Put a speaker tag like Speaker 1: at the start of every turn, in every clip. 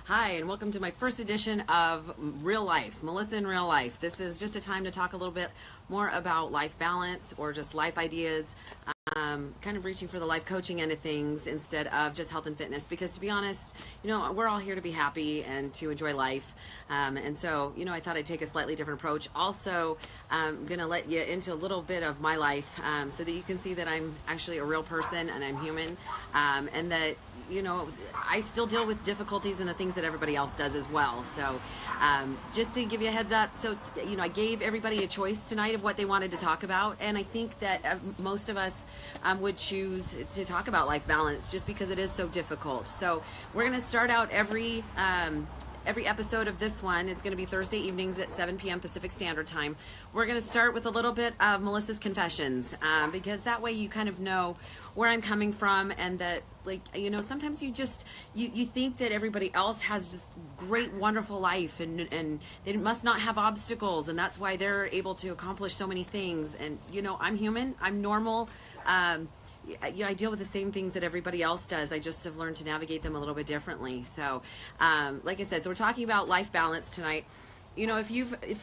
Speaker 1: Hi, and welcome to my first edition of Real Life, Melissa in Real Life. This is just a time to talk a little bit more about life balance or just life ideas, kind of reaching for the life coaching end of things instead of just health and fitness. Because to be honest, we're all here to be happy and to enjoy life. And so, I thought I'd take a slightly different approach. Also, I'm going to let you into a little bit of my life so that you can see that I'm actually a real person and I'm human, and that I still deal with difficulties and the things that everybody else does as well. So just to give you a heads up, so I gave everybody a choice tonight of what they wanted to talk about, and I think that most of us would choose to talk about life balance just because it is so difficult. So we're going to start out every episode of this one. It's going to be Thursday evenings at 7 p.m. Pacific Standard Time. We're going to start with a little bit of Melissa's confessions, because that way you kind of know where I'm coming from, and that, sometimes you think that everybody else has just great, wonderful life, and they must not have obstacles, and that's why they're able to accomplish so many things. And, I'm human, I'm normal. I deal with the same things that everybody else does. I just have learned to navigate them a little bit differently. So, like I said, so we're talking about life balance tonight. If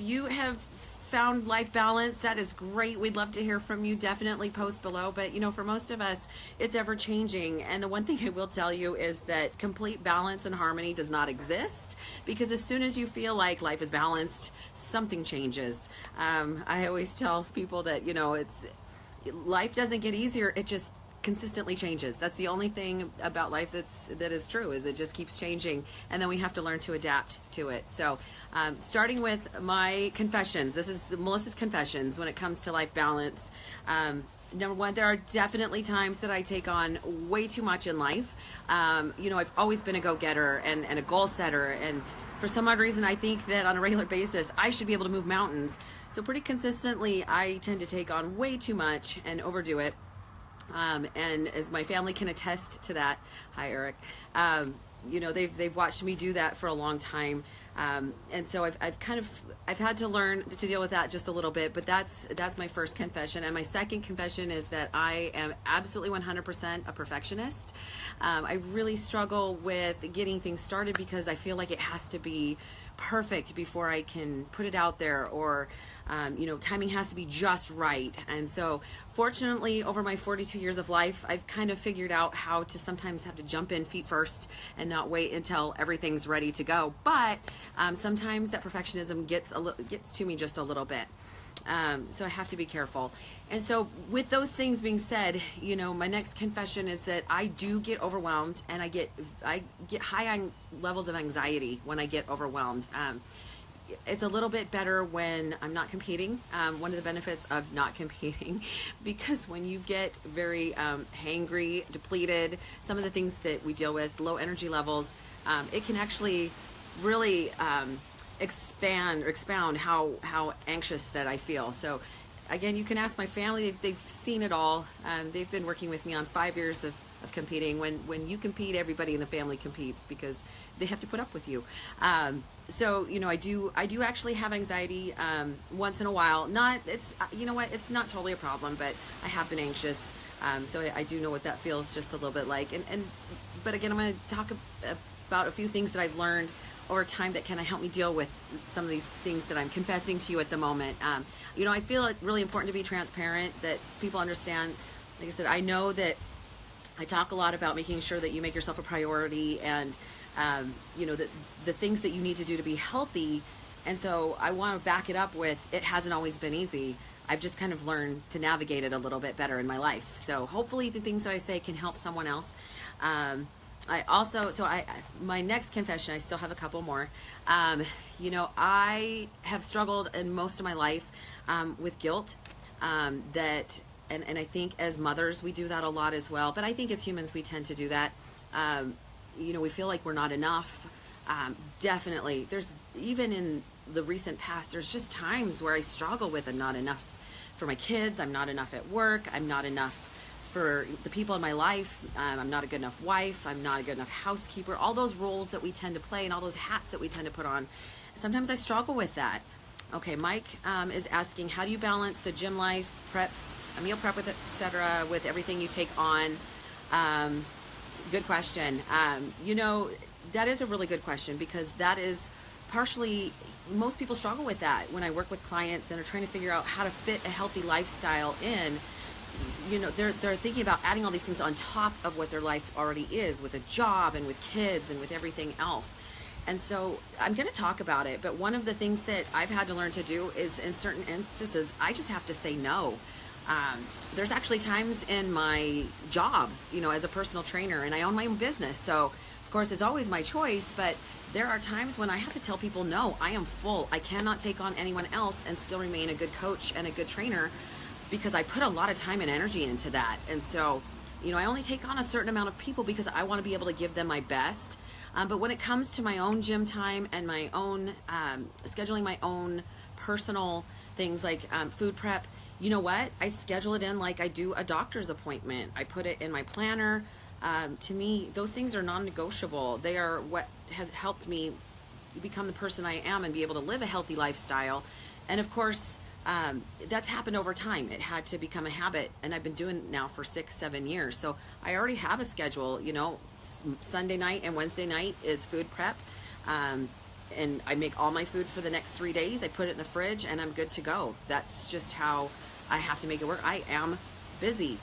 Speaker 1: you have found life balance, that is great. We'd love to hear from you. Definitely post below. But for most of us, it's ever changing. And the one thing I will tell you is that complete balance and harmony does not exist, because as soon as you feel like life is balanced, something changes. I always tell people that life doesn't get easier, it just consistently changes. That's the only thing about life that is true, is it just keeps changing, and then we have to learn to adapt to it. So starting with my confessions, this is Melissa's confessions when it comes to life balance. Number one, there are definitely times that I take on way too much in life. I've always been a go-getter and a goal setter, and for some odd reason I think that on a regular basis I should be able to move mountains. So pretty consistently I tend to take on way too much and overdo it. And as my family can attest to that, hi Eric, they've watched me do that for a long time. And so I've had to learn to deal with that just a little bit, but that's my first confession. And my second confession is that I am absolutely 100% a perfectionist. I really struggle with getting things started because I feel like it has to be perfect before I can put it out there, or timing has to be just right. And so fortunately, over my 42 years of life, I've kind of figured out how to sometimes have to jump in feet first and not wait until everything's ready to go. But sometimes that perfectionism gets to me just a little bit. So I have to be careful. And so with those things being said, my next confession is that I do get overwhelmed, and I get high on levels of anxiety when I get overwhelmed. It's a little bit better when I'm not competing. One of the benefits of not competing, because when you get very hangry, depleted, some of the things that we deal with, low energy levels, it can actually really expound how anxious that I feel. So again, you can ask my family. They've seen it all. They've been working with me on 5 years of competing. When you compete, everybody in the family competes because they have to put up with you. So I do actually have anxiety once in a while. It's not totally a problem, but I have been anxious. So I do know what that feels just a little bit like. But again, I'm going to talk about a few things that I've learned over time that kind of help me deal with some of these things that I'm confessing to you at the moment. I feel it really important to be transparent, that people understand. Like I said, I know that I talk a lot about making sure that you make yourself a priority, and the things that you need to do to be healthy. And so I want to back it up with, it hasn't always been easy. I've just kind of learned to navigate it a little bit better in my life. So hopefully the things that I say can help someone else. My next confession, I still have a couple more. I have struggled in most of my life with guilt, and I think as mothers, we do that a lot as well. But I think as humans, we tend to do that. We feel like we're not enough. Definitely. There's, even in the recent past, there's just times where I struggle with, I'm not enough for my kids. I'm not enough at work. I'm not enough for the people in my life. I'm not a good enough wife. I'm not a good enough housekeeper. All those roles that we tend to play and all those hats that we tend to put on. Sometimes I struggle with that. Okay, Mike is asking, how do you balance the gym life, prep, a meal prep, with etc., with everything you take on? Good question. That is a really good question, because that is partially, most people struggle with that when I work with clients and are trying to figure out how to fit a healthy lifestyle in. They're thinking about adding all these things on top of what their life already is, with a job and with kids and with everything else. And so I'm going to talk about it, but one of the things that I've had to learn to do is, in certain instances, I just have to say no. There's actually times in my job, as a personal trainer, and I own my own business, so of course it's always my choice, but there are times when I have to tell people, no, I am full. I cannot take on anyone else and still remain a good coach and a good trainer, because I put a lot of time and energy into that. And so, I only take on a certain amount of people because I want to be able to give them my best. But when it comes to my own gym time and my own scheduling my own personal things like food prep, you know what? I schedule it in like I do a doctor's appointment. I put it in my planner. To me, those things are non-negotiable. They are what have helped me become the person I am and be able to live a healthy lifestyle. And of course, that's happened over time. It had to become a habit, and I've been doing it now for 6-7 years. So I already have a schedule. Sunday night and Wednesday night is food prep. And I make all my food for the next 3 days. I put it in the fridge and I'm good to go. That's just how I have to make it work. I am busy.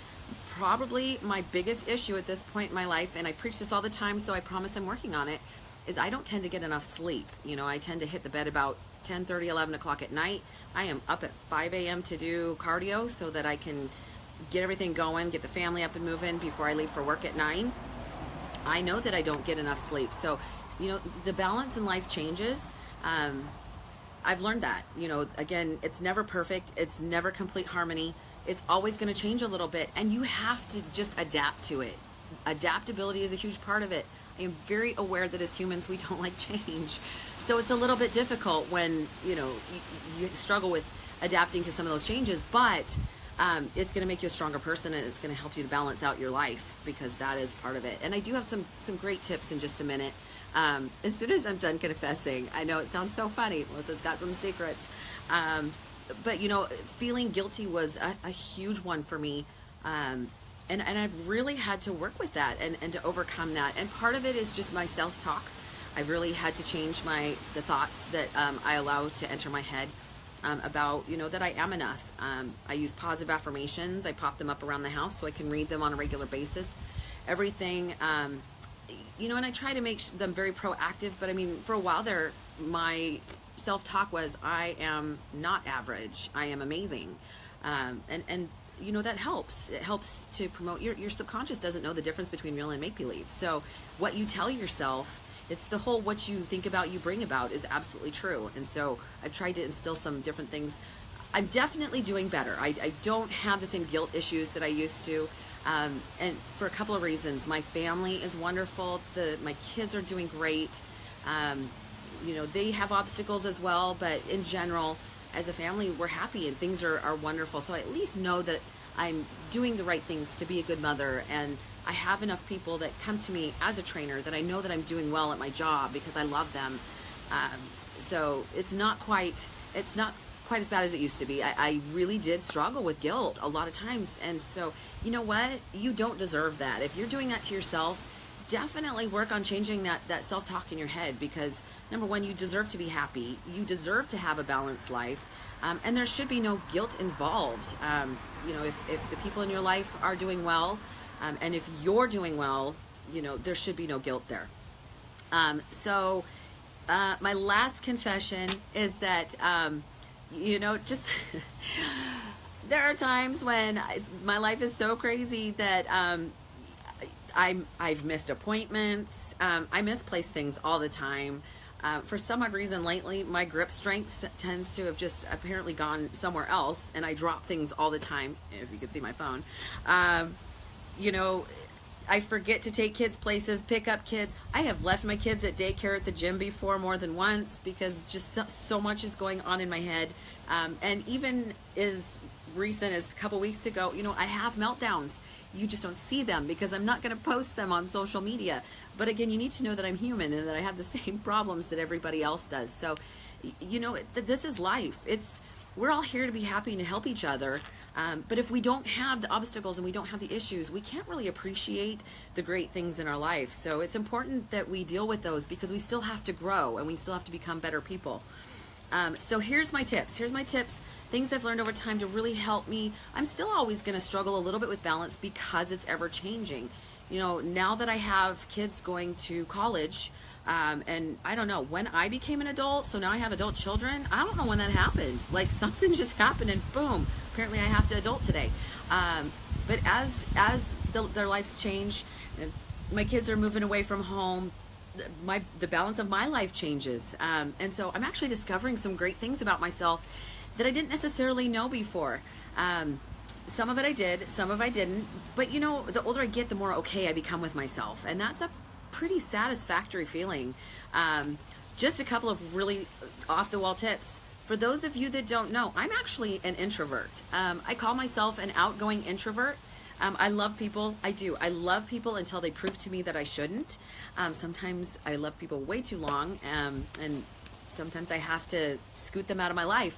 Speaker 1: Probably my biggest issue at this point in my life, and I preach this all the time, so I promise I'm working on it, is I don't tend to get enough sleep. I tend to hit the bed about 10:30, 11 o'clock at night. I am up at 5 a.m. to do cardio so that I can get everything going, get the family up and moving before I leave for work at 9. I know that I don't get enough sleep. So, the balance in life changes. I've learned that, again, it's never perfect. It's never complete harmony. It's always going to change a little bit, and you have to just adapt to it. Adaptability is a huge part of it. I am very aware that as humans, we don't like change. So it's a little bit difficult when, you struggle with adapting to some of those changes, but it's going to make you a stronger person, and it's going to help you to balance out your life, because that is part of it. And I do have some great tips in just a minute. As soon as I'm done confessing, I know it sounds so funny. Melissa's got some secrets. But feeling guilty was a huge one for me. And I've really had to work with that and to overcome that. And part of it is just my self-talk. I've really had to change the thoughts that I allow to enter my head about, that I am enough. I use positive affirmations. I pop them up around the house so I can read them on a regular basis. Everything, and I try to make them very proactive. But I mean, for a while there, my self-talk was, I am not average. I am amazing. And that helps. It helps to promote your subconscious doesn't know the difference between real and make-believe. So what you tell yourself, it's the whole what you think about, you bring about, is absolutely true. And so I've tried to instill some different things. I'm definitely doing better. I don't have the same guilt issues that I used to. And for a couple of reasons. My family is wonderful. My kids are doing great. They have obstacles as well, but in general, as a family, we're happy and things are wonderful. So I at least know that I'm doing the right things to be a good mother, and I have enough people that come to me as a trainer that I know that I'm doing well at my job because I love them. So it's not quite as bad as it used to be. I really did struggle with guilt a lot of times. And so, you know what? You don't deserve that. If you're doing that to yourself, definitely work on changing that self-talk in your head, because number one, you deserve to be happy. You deserve to have a balanced life. And there should be no guilt involved. If the people in your life are doing well, and if you're doing well, there should be no guilt there. So my last confession is that, just there are times when my life is so crazy that I've missed appointments. I misplace things all the time. For some odd reason lately, my grip strength tends to have just apparently gone somewhere else, and I drop things all the time, if you could see my phone. I forget to take kids places, pick up kids. I have left my kids at daycare at the gym before more than once because just so much is going on in my head. And even as recent as a couple weeks ago, I have meltdowns. You just don't see them because I'm not going to post them on social media. But again, you need to know that I'm human and that I have the same problems that everybody else does. So, this is life. We're all here to be happy and to help each other. But if we don't have the obstacles and we don't have the issues, we can't really appreciate the great things in our life. So it's important that we deal with those, because we still have to grow and we still have to become better people. So here's my tips. Things I've learned over time to really help me. I'm still always going to struggle a little bit with balance because it's ever changing. You know, now that I have kids going to college, and I don't know when I became an adult, so now I have adult children. I don't know when that happened. Like, something just happened and boom, apparently I have to adult today. But as their lives change, my kids are moving away from home, the balance of my life changes. And so I'm actually discovering some great things about myself that I didn't necessarily know before. Some of it I did, some of it I didn't. But you know, the older I get, the more okay I become with myself. And that's a pretty satisfactory feeling. Just a couple of really off-the-wall tips. For those of you that don't know, I'm actually an introvert. I call myself an outgoing introvert. I love people. I do. I love people until they prove to me that I shouldn't. Sometimes I love people way too long, and sometimes I have to scoot them out of my life.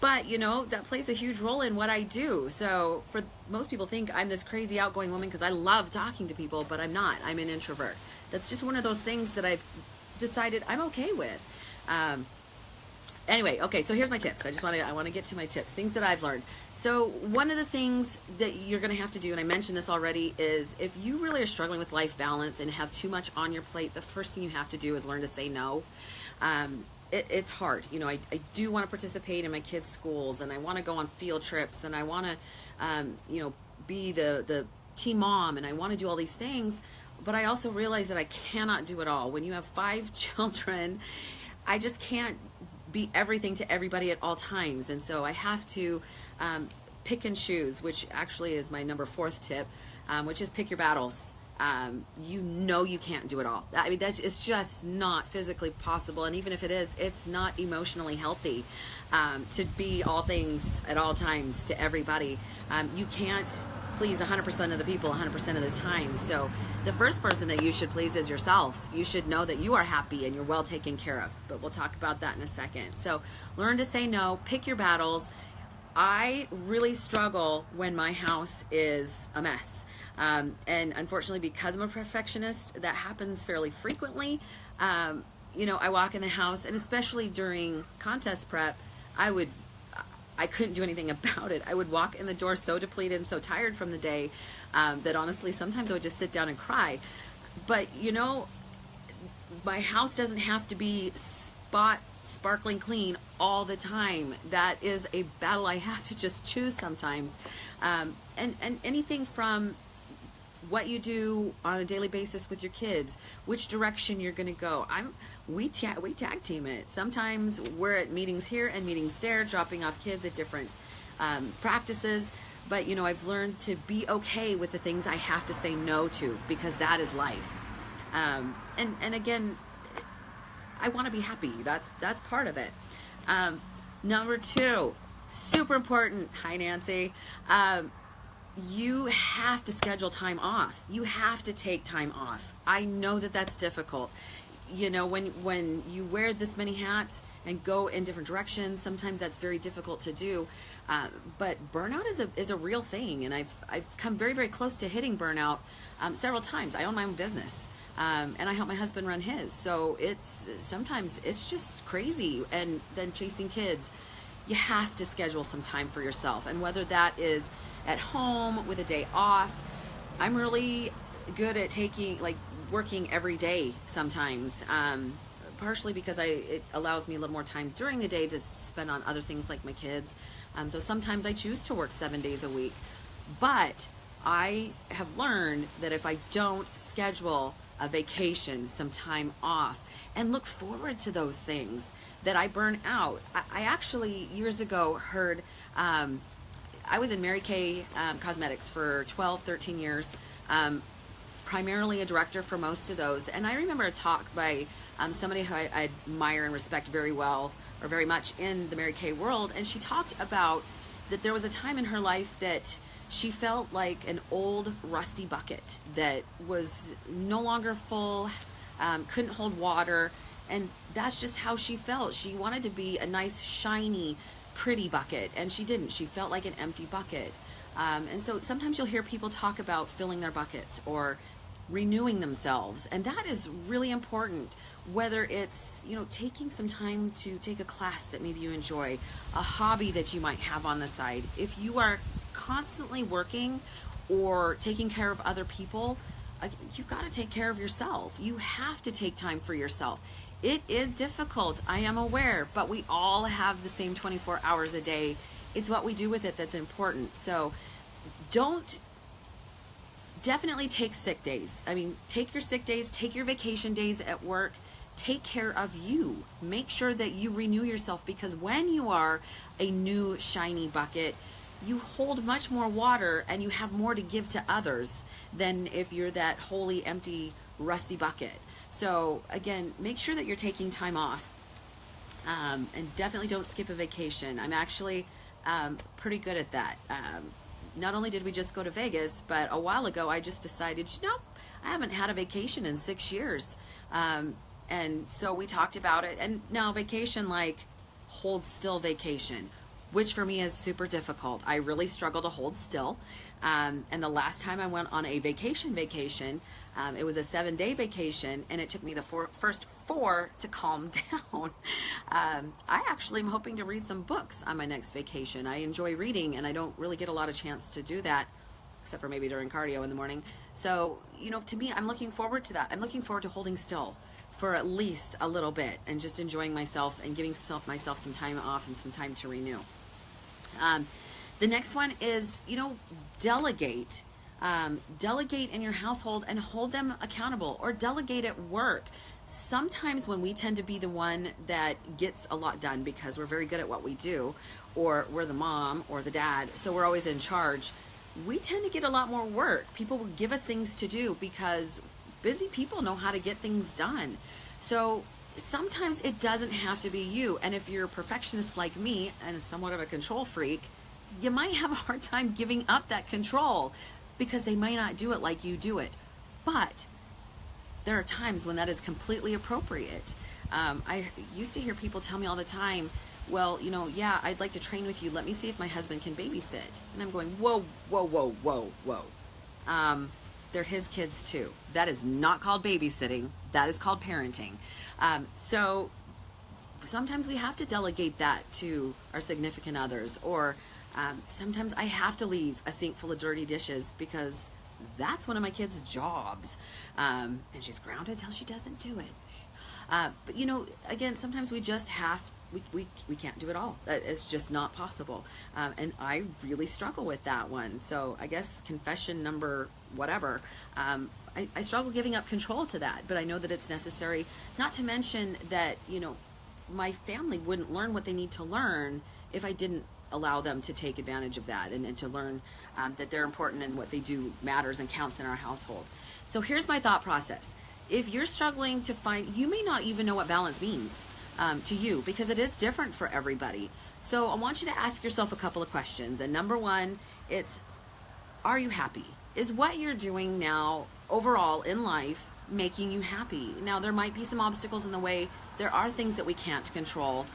Speaker 1: But, you know, that plays a huge role in what I do. So for most people think I'm this crazy outgoing woman because I love talking to people, but I'm not. I'm an introvert. That's just one of those things that I've decided I'm okay with. Anyway, okay, so here's my tips. I want to get to my tips, things that I've learned. So one of the things that you're going to have to do, and I mentioned this already, is if you really are struggling with life balance and have too much on your plate, the first thing you have to do is learn to say no. It's hard. You know, I do want to participate in my kids' schools, and I want to go on field trips, and I want to, you know, be the team mom, and I want to do all these things, but I also realize that I cannot do it all. When you have 5 children, I just can't be everything to everybody at all times, and so I have to pick and choose, which actually is my number 4th tip, which is pick your battles. You know you can't do it all. I mean, it's just not physically possible, and even if it is, it's not emotionally healthy to be all things at all times to everybody. You can't please 100% of the people 100% of the time. So the first person that you should please is yourself. You should know that you are happy and you're well taken care of, but we'll talk about that in a second. So learn to say no, pick your battles. I really struggle when my house is a mess. And unfortunately, because I'm a perfectionist, that happens fairly frequently. You know, I walk in the house, and especially during contest prep, I couldn't do anything about it. I would walk in the door so depleted and so tired from the day that honestly, sometimes I would just sit down and cry. But, you know, my house doesn't have to be sparkling clean all the time. That is a battle I have to just choose sometimes. And anything from what you do on a daily basis with your kids, which direction you're going to go. We tag team it. Sometimes we're at meetings here and meetings there, dropping off kids at different practices. But, you know, I've learned to be okay with the things I have to say no to, because that is life. And again, I want to be happy. That's part of it. Number 2, super important. Hi, Nancy. You have to schedule time off. You have to take time off. I know that that's difficult. You know, when you wear this many hats and go in different directions, sometimes that's very difficult to do. But burnout is a real thing, and I've come very, very close to hitting burnout several times. I own my own business, and I help my husband run his. So sometimes it's just crazy. And then chasing kids, you have to schedule some time for yourself, and whether that is at home with a day off. I'm really good at working every day sometimes, partially because it allows me a little more time during the day to spend on other things like my kids. So sometimes I choose to work 7 days a week, but I have learned that if I don't schedule a vacation, some time off, and look forward to those things, that I burn out. I actually years ago heard, I was in Mary Kay Cosmetics for 12, 13 years, primarily a director for most of those. And I remember a talk by somebody who I admire and respect very well, or very much in the Mary Kay world. And she talked about that there was a time in her life that she felt like an old rusty bucket that was no longer full, couldn't hold water. And that's just how she felt. She wanted to be a nice, shiny, pretty bucket, and she didn't. She felt like an empty bucket. And so sometimes you'll hear people talk about filling their buckets or renewing themselves, and that is really important. Whether it's, you know, taking some time to take a class that maybe you enjoy, a hobby that you might have on the side. If you are constantly working or taking care of other people, you've got to take care of yourself. You have to take time for yourself. It is difficult, I am aware, but we all have the same 24 hours a day. It's what we do with it that's important. So definitely take sick days. I mean, take your sick days, take your vacation days at work, take care of you. Make sure that you renew yourself, because when you are a new shiny bucket, you hold much more water and you have more to give to others than if you're that wholly empty, rusty bucket. So again, make sure that you're taking time off, and definitely don't skip a vacation. I'm actually pretty good at that. Not only did we just go to Vegas, but a while ago I just decided, you know, I haven't had a vacation in 6 years. And so we talked about it. And now vacation, like hold still vacation, which for me is super difficult. I really struggle to hold still. And the last time I went on a vacation, it was a 7-day vacation, and it took me the first 4 to calm down. I actually am hoping to read some books on my next vacation. I enjoy reading, and I don't really get a lot of chance to do that, except for maybe during cardio in the morning. So, you know, to me, I'm looking forward to that. I'm looking forward to holding still for at least a little bit and just enjoying myself and giving myself some time off and some time to renew. The next one is, you know, delegate. Delegate in your household and hold them accountable, or delegate at work. Sometimes when we tend to be the one that gets a lot done because we're very good at what we do, or we're the mom or the dad, so we're always in charge, we tend to get a lot more work. People will give us things to do because busy people know how to get things done. So sometimes it doesn't have to be you. And if you're a perfectionist like me and somewhat of a control freak, you might have a hard time giving up that control because they might not do it like you do it. But there are times when that is completely appropriate. I used to hear people tell me all the time, well, you know, yeah, I'd like to train with you. Let me see if my husband can babysit. And I'm going, whoa, whoa, whoa, whoa, whoa. They're his kids too. That is not called babysitting. That is called parenting. So sometimes we have to delegate that to our significant others, or sometimes I have to leave a sink full of dirty dishes because that's one of my kids' jobs. And she's grounded until she doesn't do it. But you know, again, sometimes we just we can't do it all. It's just not possible. And I really struggle with that one. So I guess confession number whatever, I struggle giving up control to that, but I know that it's necessary. Not to mention that, you know, my family wouldn't learn what they need to learn if I didn't allow them to take advantage of that and to learn that they're important and what they do matters and counts in our household. So here's my thought process. If you're struggling to find, you may not even know what balance means to you, because it is different for everybody. So I want you to ask yourself a couple of questions. And number one, it's, are you happy? Is what you're doing now overall in life making you happy? Now, there might be some obstacles in the way. There are things that we can't control.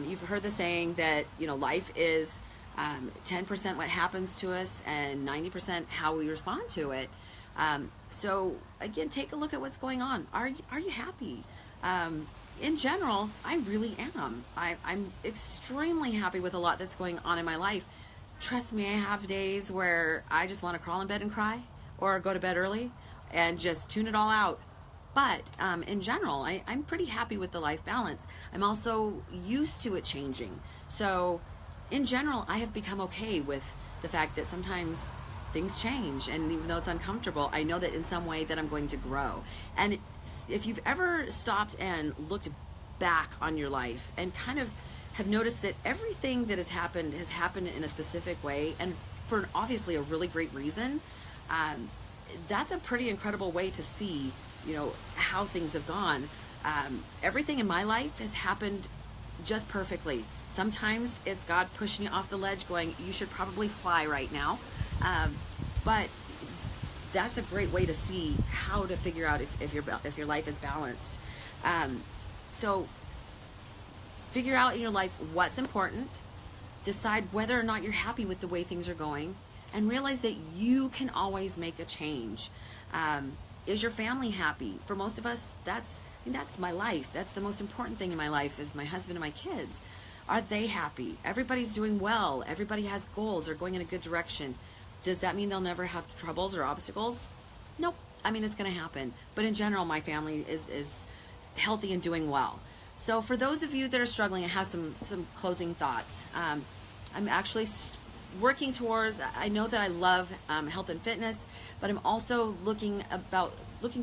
Speaker 1: You've heard the saying that, you know, life is 10% what happens to us and 90% how we respond to it. So again, take a look at what's going on. Are you happy? In general, I really am. I'm extremely happy with a lot that's going on in my life. Trust me, I have days where I just want to crawl in bed and cry, or go to bed early and just tune it all out. But in general, I'm pretty happy with the life balance. I'm also used to it changing. So in general, I have become okay with the fact that sometimes things change, and even though it's uncomfortable, I know that in some way that I'm going to grow. And if you've ever stopped and looked back on your life and kind of have noticed that everything that has happened in a specific way, and for obviously a really great reason, that's a pretty incredible way to see, you know, how things have gone. Everything in my life has happened just perfectly. Sometimes it's God pushing you off the ledge going, you should probably fly right now. But that's a great way to see how to figure out if your life is balanced. So figure out in your life what's important, decide whether or not you're happy with the way things are going, and realize that you can always make a change. Is your family happy? For most of us, that's my life. That's the most important thing in my life, is my husband and my kids. Are they happy? Everybody's doing well. Everybody has goals. They're going in a good direction. Does that mean they'll never have troubles or obstacles? Nope. I mean, it's going to happen. But in general, my family is healthy and doing well. So for those of you that are struggling, I have some closing thoughts. I'm actually working towards, I know that I love health and fitness, but I'm also looking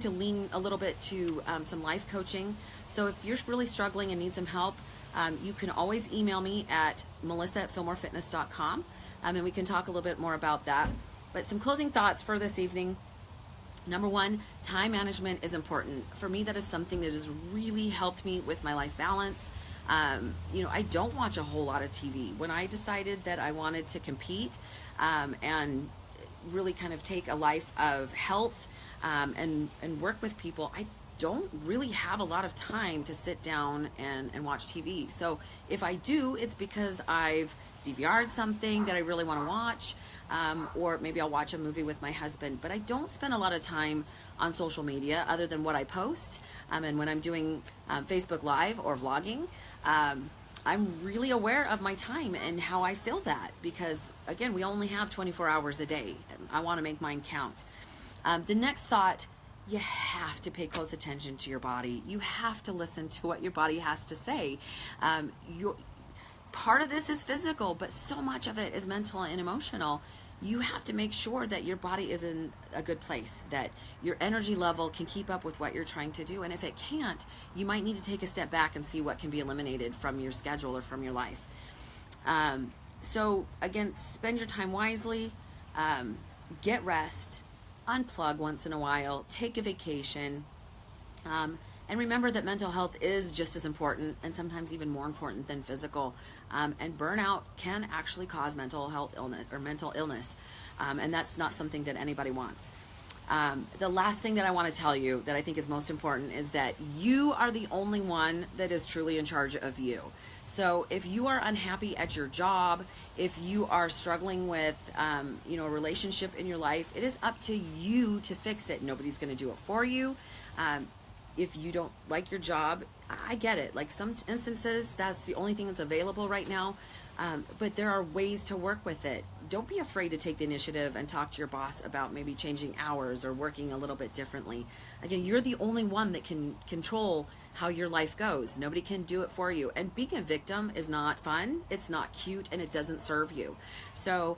Speaker 1: to lean a little bit to some life coaching. So if you're really struggling and need some help, you can always email me at melissa@fillmorefitness.com, and we can talk a little bit more about that. But some closing thoughts for this evening. Number one, time management is important. For me, that is something that has really helped me with my life balance. I don't watch a whole lot of TV. When I decided that I wanted to compete and really kind of take a life of health and work with people, I don't really have a lot of time to sit down and watch TV. So if I do, it's because I've DVR'd something that I really want to watch, or maybe I'll watch a movie with my husband. But I don't spend a lot of time on social media other than what I post. And when I'm doing Facebook Live or vlogging, I'm really aware of my time and how I fill that, because again, we only have 24 hours a day. I want to make mine count. The next thought, you have to pay close attention to your body. You have to listen to what your body has to say. Part of this is physical, but so much of it is mental and emotional. You have to make sure that your body is in a good place, that your energy level can keep up with what you're trying to do. And if it can't, you might need to take a step back and see what can be eliminated from your schedule or from your life. So again, spend your time wisely, get rest, unplug once in a while, take a vacation, and remember that mental health is just as important, and sometimes even more important than physical. And burnout can actually cause mental health illness or mental illness, and that's not something that anybody wants. The last thing that I want to tell you that I think is most important is that you are the only one that is truly in charge of you. So if you are unhappy at your job, if you are struggling with a relationship in your life, it is up to you to fix it. Nobody's going to do it for you. If you don't like your job, I get it. Like some instances, that's the only thing that's available right now. But there are ways to work with it. Don't be afraid to take the initiative and talk to your boss about maybe changing hours or working a little bit differently. Again, you're the only one that can control how your life goes. Nobody can do it for you. And being a victim is not fun. It's not cute, and it doesn't serve you. So,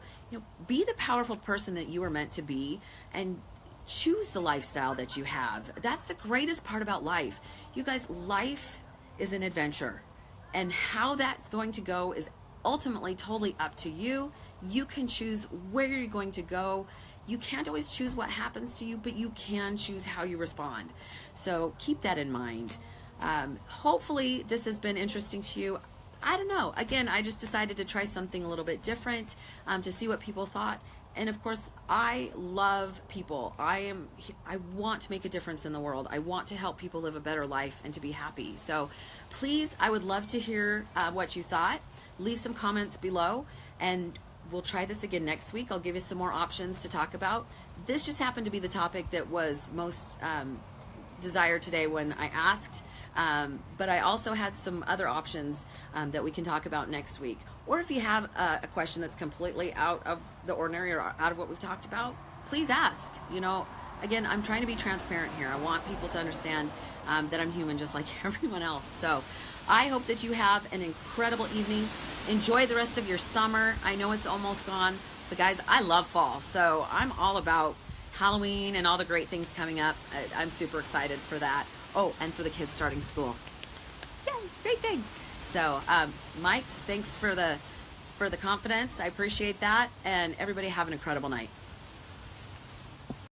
Speaker 1: be the powerful person that you are meant to be, and choose the lifestyle that you have. That's the greatest part about life. You guys, life is an adventure, and how that's going to go is ultimately totally up to you. You can choose where you're going to go. You can't always choose what happens to you, but you can choose how you respond. So keep that in mind. Hopefully this has been interesting to you. I don't know. Again, I just decided to try something a little bit different to see what people thought. And of course, I love people. I want to make a difference in the world. I want to help people live a better life and to be happy. So please, I would love to hear what you thought. Leave some comments below, and we'll try this again next week. I'll give you some more options to talk about. This just happened to be the topic that was most desired today when I asked. But I also had some other options that we can talk about next week. Or if you have a question that's completely out of the ordinary or out of what we've talked about, please ask. Again, I'm trying to be transparent here. I want people to understand that I'm human just like everyone else. So I hope that you have an incredible evening. Enjoy the rest of your summer. I know it's almost gone, but guys, I love fall. So I'm all about Halloween and all the great things coming up. I'm super excited for that. Oh, and for the kids starting school. Yay, great thing. So, Mike, thanks for the confidence. I appreciate that. And everybody have an incredible night.